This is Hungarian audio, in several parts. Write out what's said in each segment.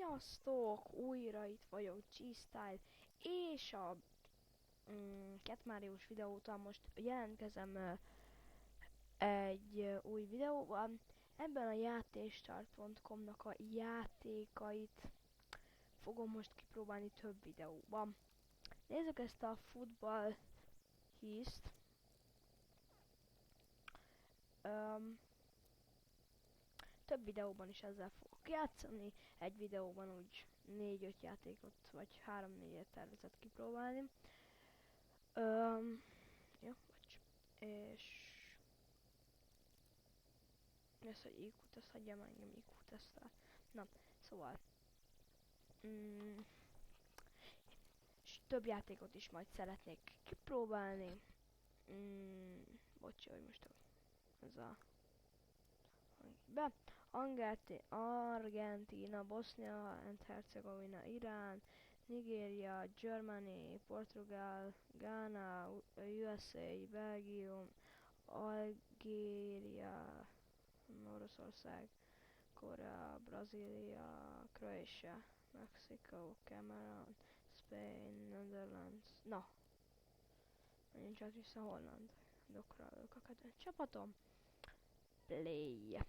Sziasztok! Újra itt vagyok, G-Style, és a Cat Marios videó után most jelentkezem egy új videóval. Ebben a játékstart.com-nak a játékait fogom most kipróbálni több videóban. Nézzük ezt a Football Heist. Több videóban is ezzel fogok játszani, egy videóban úgy 4-5 játékot, vagy 3-4-et tervezett kipróbálni. Jó, és ez, hogy IQ-t, ezt hagyjam engem IQ tesztel. Na, szóval és több játékot is majd szeretnék kipróbálni. Bocsi, hogy most ez a be. Argentina, Bosnia and Herzegovina, Irán, Nigéria, Germany, Portugál, Ghana, USA, Belgium, Algéria, Oroszország, Korea, Brazília, Croatia, Mexico, Cameroon, Spain, Netherlands. Na, menjünk csak vissza Holland. Dokra ők a kedvenc csapatom. Play.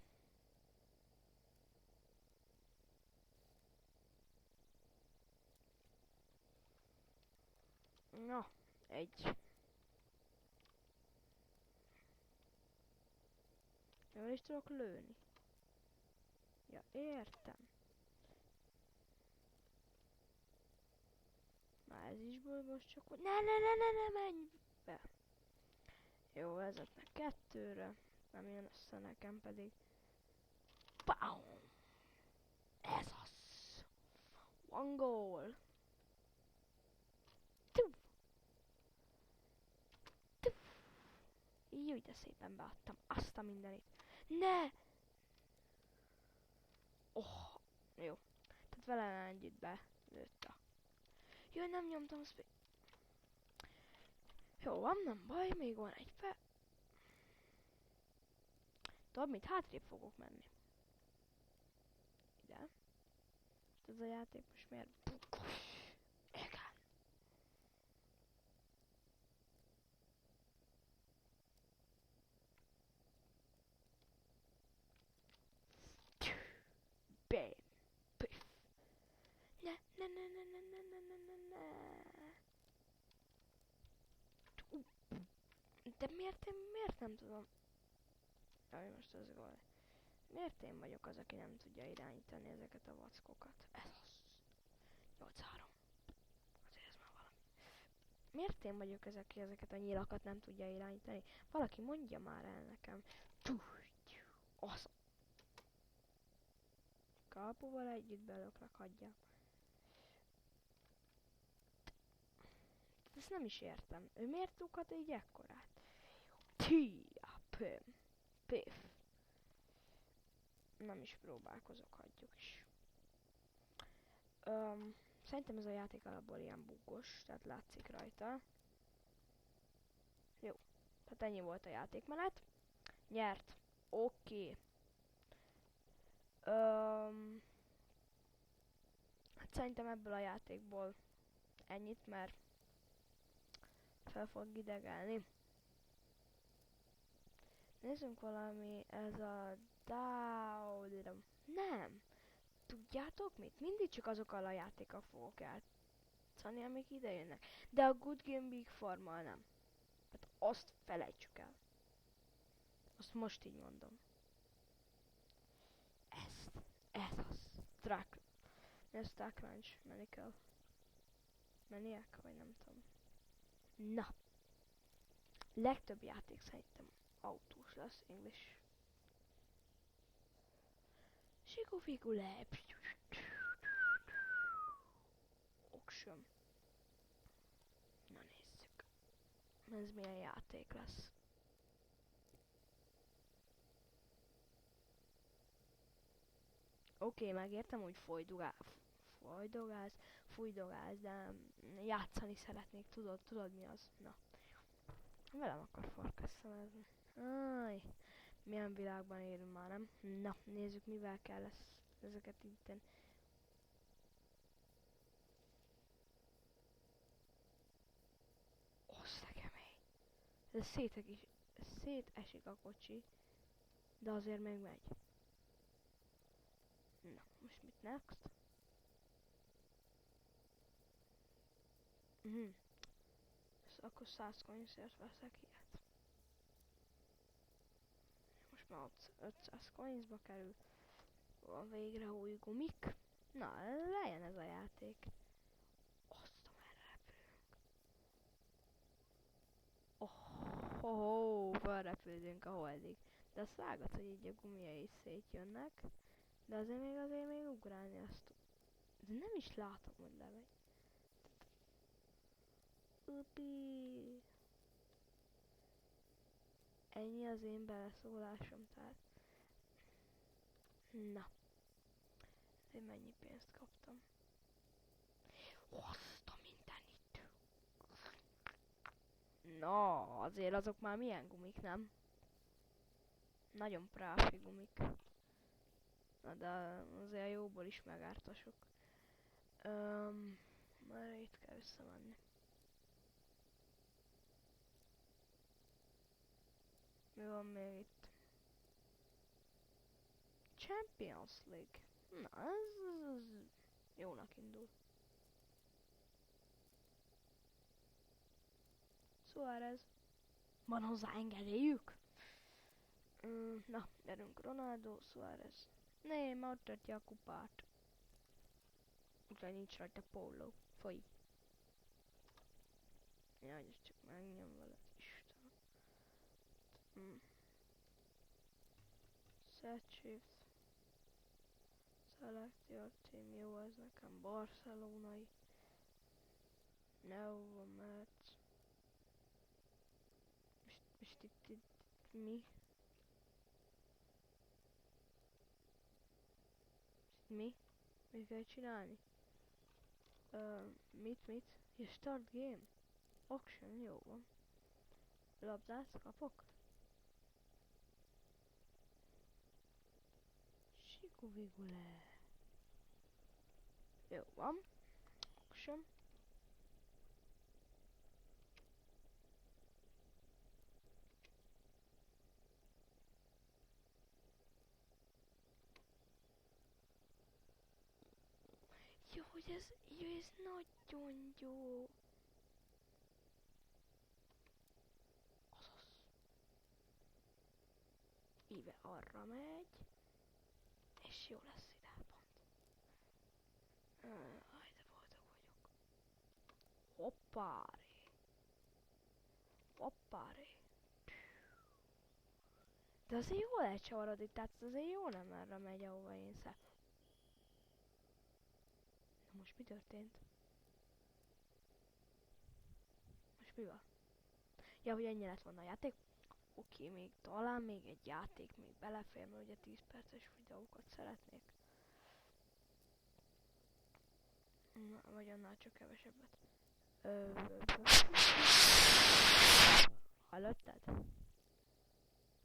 Na, egy. Jól is tudok lőni. Ja, értem. Már ez is most csak hogy... Ne, menj be! Jó, vezetnek 2-re. Nem jön össze nekem pedig. Bam! Ez az! One goal! Júj, de szépen beadtam azt a mindenit. Ne! Oh, jó. Tehát vele együtt belőtte. Jó, nem nyomtam Jó van, nem baj, még van egy fel. Tudod mit? Hátrébb fogok menni. Ide. Ez a játék most miért? Igen. Bam. Piff. Ne. De miért nem tudom? Jaj, most az gól. Miért én vagyok az, aki nem tudja irányítani ezeket a vackokat? Ez az. 8-3. Azért ez már valami. Miért én vagyok az, aki ezeket a nyilakat nem tudja irányítani? Valaki mondja már el nekem. Az. Kapuval együtt belöklek, hagyjam. Ezt nem is értem. Ő miért tukhat így ekkorát? Piff. Nem is próbálkozok, hagyjuk is. Szerintem ez a játék alapból ilyen buggos, tehát látszik rajta. Jó. Hát ennyi volt a játékmenet. Nyert. Oké. Hát szerintem ebből a játékból ennyit, mert fel fog idegelni. Nézzünk valami, ez a Nem! Tudjátok mit? Mindig csak azokkal a játékkal fogok játszani, amik ide jönnek. De a Good Game Big Farmal nem. Hát azt felejtsük el. Azt most így mondom. Ez az. Ez Track Ranch Maniacal. Maniac, vagy nem tudom. Na. Legtöbb játék szerintem autós lesz, English. Siku-fiku le. Auction. Na nézzük. Ez milyen játék lesz. Oké, megértem, hogy fújdogálsz, de játszani szeretnék, tudod mi az? Na. Velem akar farkasszalezni. Áj, milyen világban élünk már, nem? Na, nézzük mivel kell ezeket itten Ez szétesik a kocsi, de azért még megy. Na, most mit next? Akkor 100 coinsért veszek ilyet. Most már 500 coinsba kerül. Van végre új gumik. Na, legyen ez a játék. Azt a merre repülünk. Felrepülünk a holdig. De azt vágod, hogy így a gumiai is szétjönnek. De azért még ugrálni azt tud. De nem is látom, hogy lemegy. Upi. Ennyi az én beleszólásom, tehát. Na. Én mennyi pénzt kaptam? Azt a mindenit. Na, azért azok már milyen gumik, nem? Nagyon práfi gumik. Na de azért a jóból is megártasok. Már itt kell összemenni. Mi van még itt? Champions League. Na, ez jónak indul. Suárez. Van hozzá engedélyük? Na, gyerünk Ronaldo, Suárez. Nem, megtartja a kupát. Úgyhogy nincs rajta póló. Foly. Jaj, ez csak megnyom veled, Istenem. Set shift. Select your team. Jó, ez nekem barcelonai. Neova match. Most itt mi? Mi? Mit kell csinálni? Mit? Ja, start game. Auction, jó van. Labdát kapok? Sikuvigule. Jó van. Auction. Jó, ez nagyon jó. Azaz. Íve arra megy. És jó lesz ide pont. Aj, de boldog vagyok. Hoppáré. Hoppáré. De azért jól elcsavarodik, tehát azért jó nem erre megy, ahova én Na most mi történt? Most mi van? Ja, hogy ennyi lett volna a játék? Oké, még talán még egy játék még belefér, mert ugye 10 perces videókat szeretnék. Na, vagy annál csak kevesebbet. Hallottad?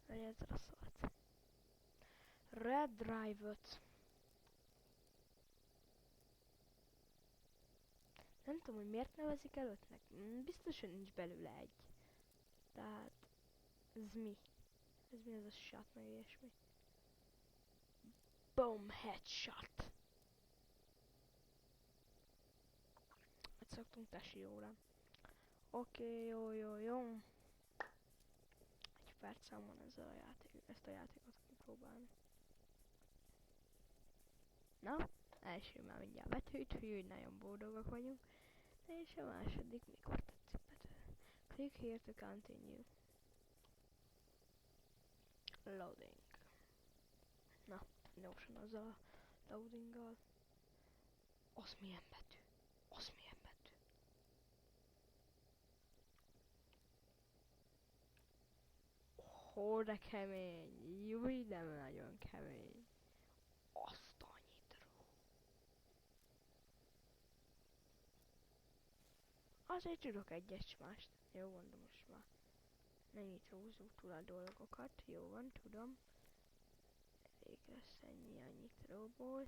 Vagy ezre szólt. Red Drive-ot. Nem tudom, hogy miért nevezik el ötnek. Biztos, hogy nincs belőle egy. Tehát... Ez mi? Ez mi az a shot, meg ilyesmi? Boom, headshot. Hogy szoktunk tesi órán. Oké, jó. Egy percem van ezzel a ezt a játékot kipróbálni. Na, első már mindjárt betűjt, hogy nagyon boldogak vagyunk. És a második mikor tetszik betűn. Click here to continue. Loading. Na, gyorsan azzal a loadinggal. Az milyen betű? Az milyen betű? Hó, de kemény. Júj, de nagyon kemény. Azt a nyitro. Azért tudok egyes mást. Jó van, de most már ne nyitrózzuk túl a dolgokat. Jó van, tudom. Elég lesz ennyi a nyitróból.